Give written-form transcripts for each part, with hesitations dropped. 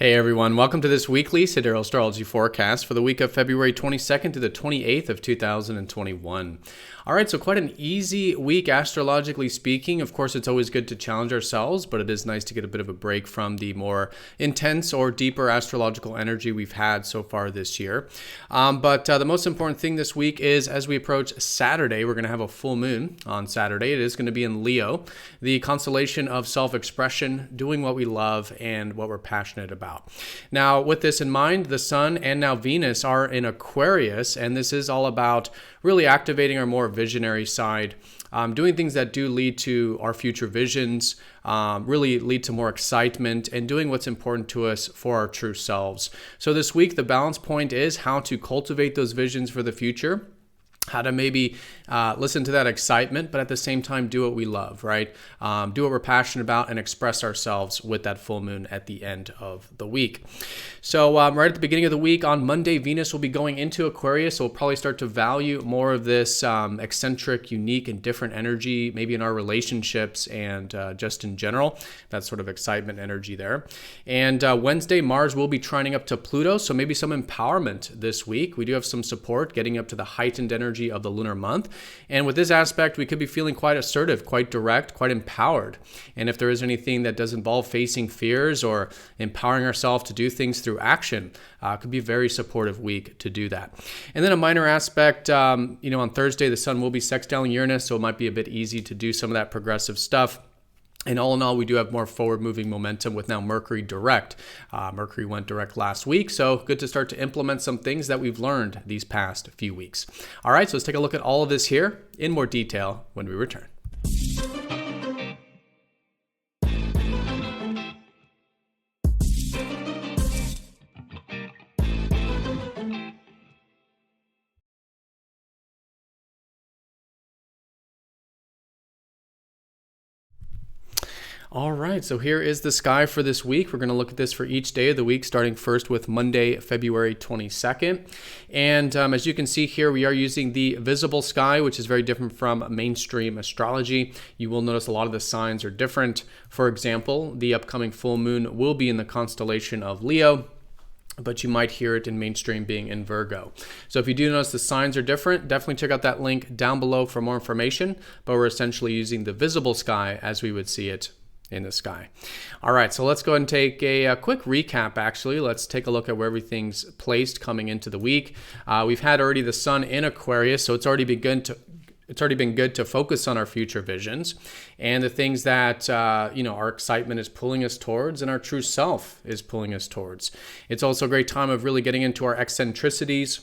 Hey everyone, welcome to this weekly Sidereal astrology forecast for the week of February 22nd to the 28th of 2021. All right, so quite an easy week astrologically speaking. Of course, it's always good to challenge ourselves, but it is nice to get a bit of a break from the more intense or deeper astrological energy we've had so far this year. But the most important thing this week is as we approach Saturday, we're going to have a full moon on Saturday. It is going to be in Leo, the constellation of self-expression, doing what we love and what we're passionate about. Now, with this in mind, the Sun and now Venus are in Aquarius, and this is all about really activating our more visionary side, doing things that do lead to our future visions, really lead to more excitement, and doing what's important to us for our true selves. So this week, the balance point is how to cultivate those visions for the future, how to maybe listen to that excitement, but at the same time do what we love, right? Do what we're passionate about and express ourselves with that full moon at the end of the week. So right at the beginning of the week on Monday, Venus will be going into Aquarius. So we'll probably start to value more of this eccentric, unique, and different energy, maybe in our relationships and just in general, that sort of excitement energy there. And Wednesday, Mars will be trining up to Pluto. So maybe some empowerment this week. We do have some support getting up to the heightened energy of the lunar month. And with this aspect, we could be feeling quite assertive, quite direct, quite empowered. And if there is anything that does involve facing fears or empowering ourselves to do things through action, could be a very supportive week to do that. And then a minor aspect, on Thursday, the Sun will be sextiling Uranus, so it might be a bit easy to do some of that progressive stuff. And all in all, we do have more forward-moving momentum with now Mercury direct. Mercury went direct last week, so good to start to implement some things that we've learned these past few weeks. All right, so let's take a look at all of this here in more detail when we return. All right, so here is the sky for this week. We're going to look at this for each day of the week, starting first with Monday, February 22nd. And as you can see here, we are using the visible sky, which is very different from mainstream astrology. You will notice a lot of the signs are different. For example, the upcoming full moon will be in the constellation of Leo, but you might hear it in mainstream being in Virgo. So if you do notice the signs are different, definitely check out that link down below for more information. But we're essentially using the visible sky as we would see it in the sky. All right, so let's go ahead and take a quick recap, actually. Let's take a look at where everything's placed coming into the week. We've had already the Sun in Aquarius, so it's already been good to focus on our future visions and the things that our excitement is pulling us towards and our true self is pulling us towards. It's also a great time of really getting into our eccentricities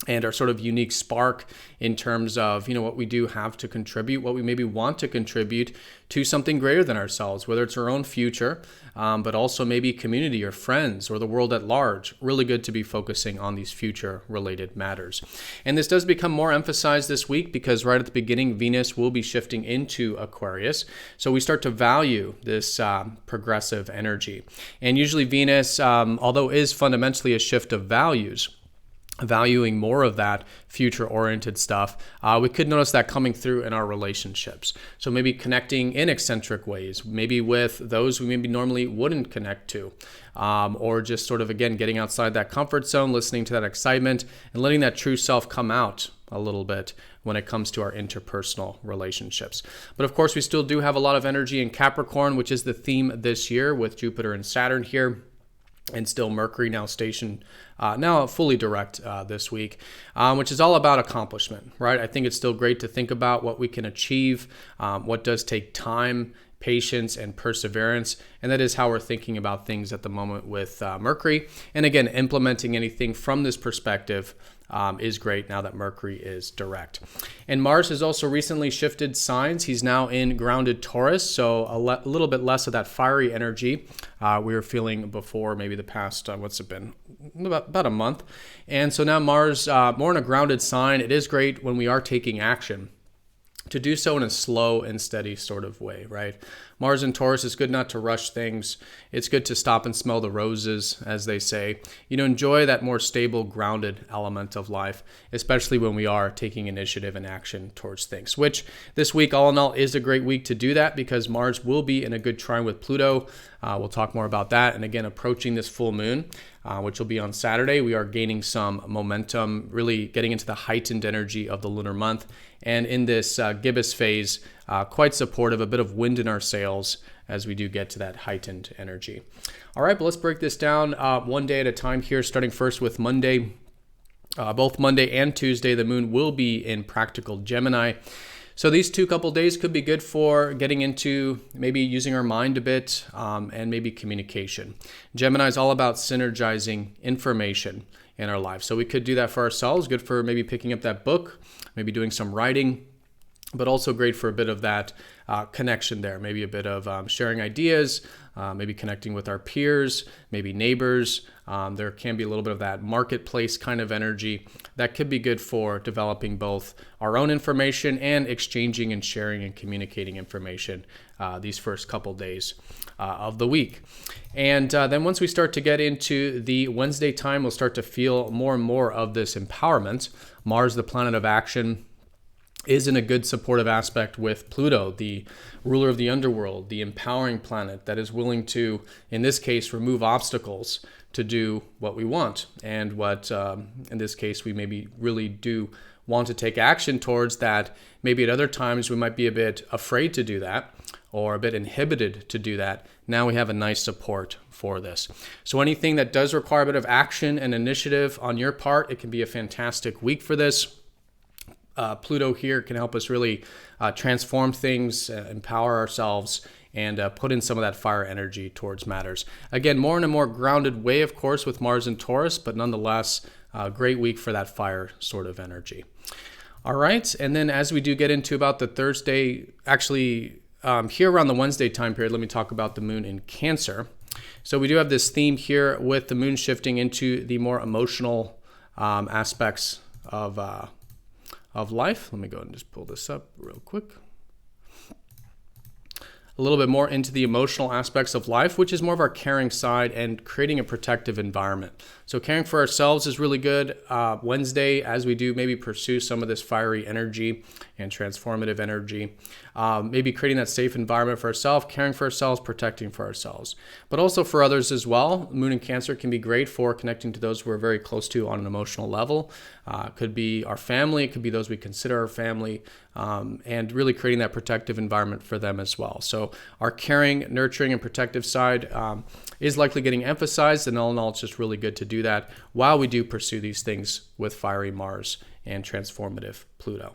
and our sort of unique spark in terms of, what we do have to contribute, what we maybe want to contribute to something greater than ourselves, whether it's our own future, but also maybe community or friends or the world at large. Really good to be focusing on these future related matters. And this does become more emphasized this week because right at the beginning, Venus will be shifting into Aquarius. So we start to value this progressive energy. And usually Venus, although is fundamentally a shift of values, valuing more of that future-oriented stuff, we could notice that coming through in our relationships. So maybe connecting in eccentric ways, maybe with those we maybe normally wouldn't connect to, or just sort of, again, getting outside that comfort zone, listening to that excitement, and letting that true self come out a little bit when it comes to our interpersonal relationships. But of course, we still do have a lot of energy in Capricorn, which is the theme this year with Jupiter and Saturn here. And still Mercury now stationed, now fully direct this week, which is all about accomplishment, right? I think it's still great to think about what we can achieve, what does take time, patience, and perseverance. And that is how we're thinking about things at the moment with Mercury. And again, implementing anything from this perspective is great now that Mercury is direct. And Mars has also recently shifted signs. He's now in grounded Taurus, so a little bit less of that fiery energy we were feeling before, maybe the past, what's it been, about a month. And so now Mars, more in a grounded sign. It is great when we are taking action to do so in a slow and steady sort of way, right? Mars in Taurus, is good not to rush things. It's good to stop and smell the roses, as they say. Enjoy that more stable, grounded element of life, especially when we are taking initiative and action towards things, which this week, all in all, is a great week to do that because Mars will be in a good trine with Pluto. We'll talk more about that. And again, approaching this full moon, which will be on Saturday, we are gaining some momentum, really getting into the heightened energy of the lunar month. And in this gibbous phase, quite supportive, a bit of wind in our sails as we do get to that heightened energy. All right, but let's break this down one day at a time here, starting first with Monday. Both Monday and Tuesday, the moon will be in practical Gemini. So these couple days could be good for getting into maybe using our mind a bit and maybe communication. Gemini is all about synergizing information in our life. So we could do that for ourselves, good for maybe picking up that book, maybe doing some writing, but also great for a bit of that connection there, maybe a bit of sharing ideas, maybe connecting with our peers, maybe neighbors. There can be a little bit of that marketplace kind of energy that could be good for developing both our own information and exchanging and sharing and communicating information these first couple days of the week. And then once we start to get into the Wednesday time, we'll start to feel more and more of this empowerment. Mars, the planet of action, is in a good supportive aspect with Pluto, the ruler of the underworld, the empowering planet that is willing to, in this case, remove obstacles to do what we want. And what, in this case, we maybe really do want to take action towards that. Maybe at other times we might be a bit afraid to do that or a bit inhibited to do that. Now we have a nice support for this. So anything that does require a bit of action and initiative on your part, it can be a fantastic week for this. Pluto here can help us really transform things, empower ourselves, and put in some of that fire energy towards matters. Again, more in a more grounded way, of course, with Mars and Taurus, but nonetheless, a great week for that fire sort of energy. All right, and then as we do get into about the Thursday, actually here around the Wednesday time period, let me talk about the moon in Cancer. So we do have this theme here with the moon shifting into the more emotional aspects of life. Let me go ahead and just pull this up real quick. A little bit more into the emotional aspects of life, which is more of our caring side and creating a protective environment. So caring for ourselves is really good Wednesday as we do maybe pursue some of this fiery energy and transformative energy. Maybe creating that safe environment for ourselves, caring for ourselves, protecting for ourselves, but also for others as well. Moon in Cancer can be great for connecting to those we're very close to on an emotional level. Could be our family, it could be those we consider our family, and really creating that protective environment for them as well. So our caring, nurturing, and protective side is likely getting emphasized, and all in all, it's just really good to do that while we do pursue these things with fiery Mars and transformative Pluto.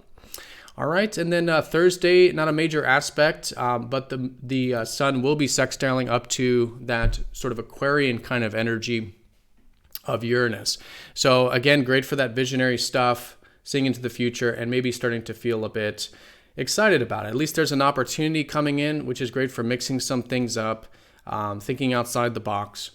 All right, and then Thursday, not a major aspect, but the sun will be sextiling up to that sort of Aquarian kind of energy of Uranus. So again, great for that visionary stuff, seeing into the future, and maybe starting to feel a bit excited about it. At least there's an opportunity coming in, which is great for mixing some things up, thinking outside the box,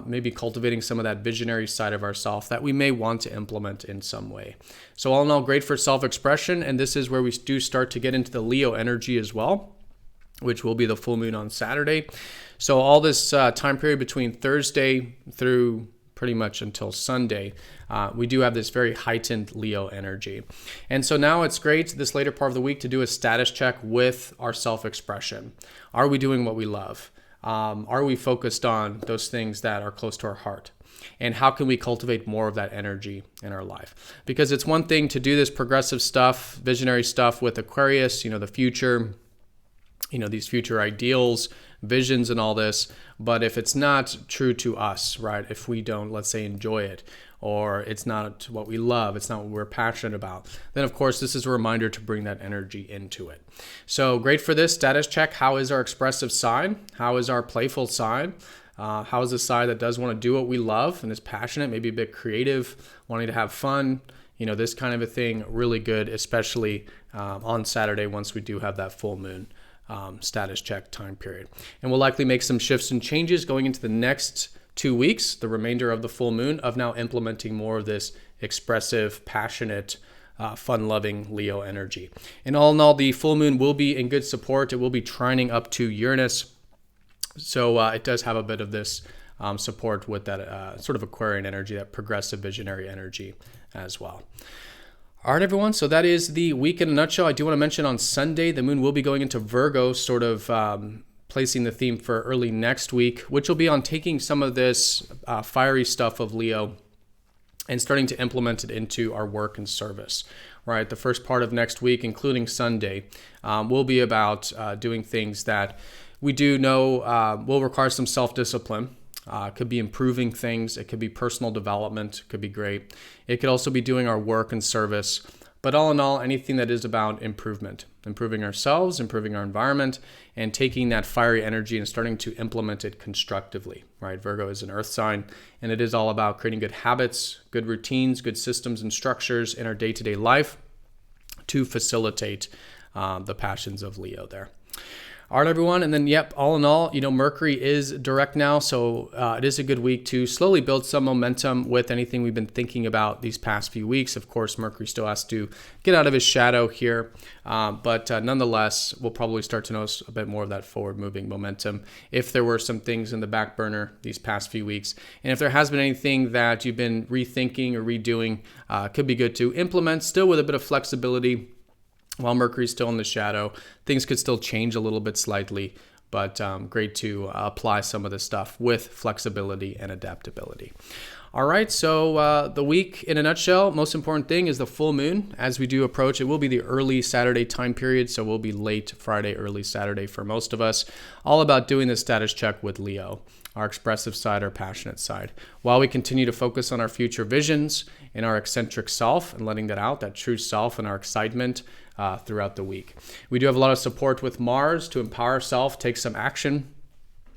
maybe cultivating some of that visionary side of ourselves that we may want to implement in some way. So all in all, great for self-expression, and this is where we do start to get into the Leo energy as well, which will be the full moon on Saturday. So all this time period between Thursday through pretty much until Sunday, we do have this very heightened Leo energy. And so now it's great this later part of the week to do a status check with our self-expression. Are we doing what we love? Are we focused on those things that are close to our heart? And how can we cultivate more of that energy in our life? Because it's one thing to do this progressive stuff, visionary stuff with Aquarius, the future, these future ideals, visions and all this. But if it's not true to us, right? If we don't, let's say, enjoy it, or it's not what we love, it's not what we're passionate about, then of course this is a reminder to bring that energy into it. So great for this status check. How is our expressive side? How is our playful side? How is the side that does want to do what we love and is passionate, maybe a bit creative, wanting to have fun? This kind of a thing, really good, especially on Saturday once we do have that full moon status check time period. And we'll likely make some shifts and changes going into the next 2 weeks, the remainder of the full moon, of now implementing more of this expressive, passionate fun-loving Leo energy. And all in all, the full moon will be in good support. It will be trining up to Uranus. So it does have a bit of this support with that sort of Aquarian energy, that progressive visionary energy as well. All right, everyone. So that is the week in a nutshell. I do want to mention on Sunday, the moon will be going into Virgo, sort of placing the theme for early next week, which will be on taking some of this fiery stuff of Leo and starting to implement it into our work and service, right? The first part of next week, including Sunday, will be about doing things that we do know will require some self-discipline. It could be improving things. It could be personal development. It could be great. It could also be doing our work and service. But all in all, anything that is about improvement, improving ourselves, improving our environment, and taking that fiery energy and starting to implement it constructively, right? Virgo is an earth sign, and it is all about creating good habits, good routines, good systems and structures in our day-to-day life to facilitate the passions of Leo there. All right, everyone. And then, yep, all in all, Mercury is direct now. So it is a good week to slowly build some momentum with anything we've been thinking about these past few weeks. Of course, Mercury still has to get out of his shadow here. But nonetheless, we'll probably start to notice a bit more of that forward moving momentum if there were some things in the back burner these past few weeks. And if there has been anything that you've been rethinking or redoing, could be good to implement still with a bit of flexibility. While Mercury's still in the shadow, things could still change a little bit slightly, but great to apply some of this stuff with flexibility and adaptability. All right, so the week in a nutshell, most important thing is the full moon. As we do approach, it will be the early Saturday time period, so we'll be late Friday, early Saturday for most of us. All about doing the status check with Leo, our expressive side, our passionate side, while we continue to focus on our future visions and our eccentric self and letting that out, that true self and our excitement throughout the week. We do have a lot of support with Mars to empower ourselves, take some action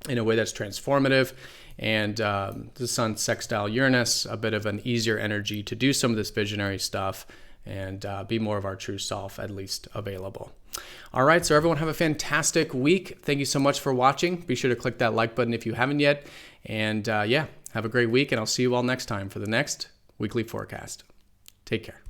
in a way that's transformative. And the Sun sextile Uranus, a bit of an easier energy to do some of this visionary stuff and be more of our true self, at least available. All right, so everyone have a fantastic week. Thank you so much for watching. Be sure to click that like button if you haven't yet. And yeah, have a great week, and I'll see you all next time for the next weekly forecast. Take care.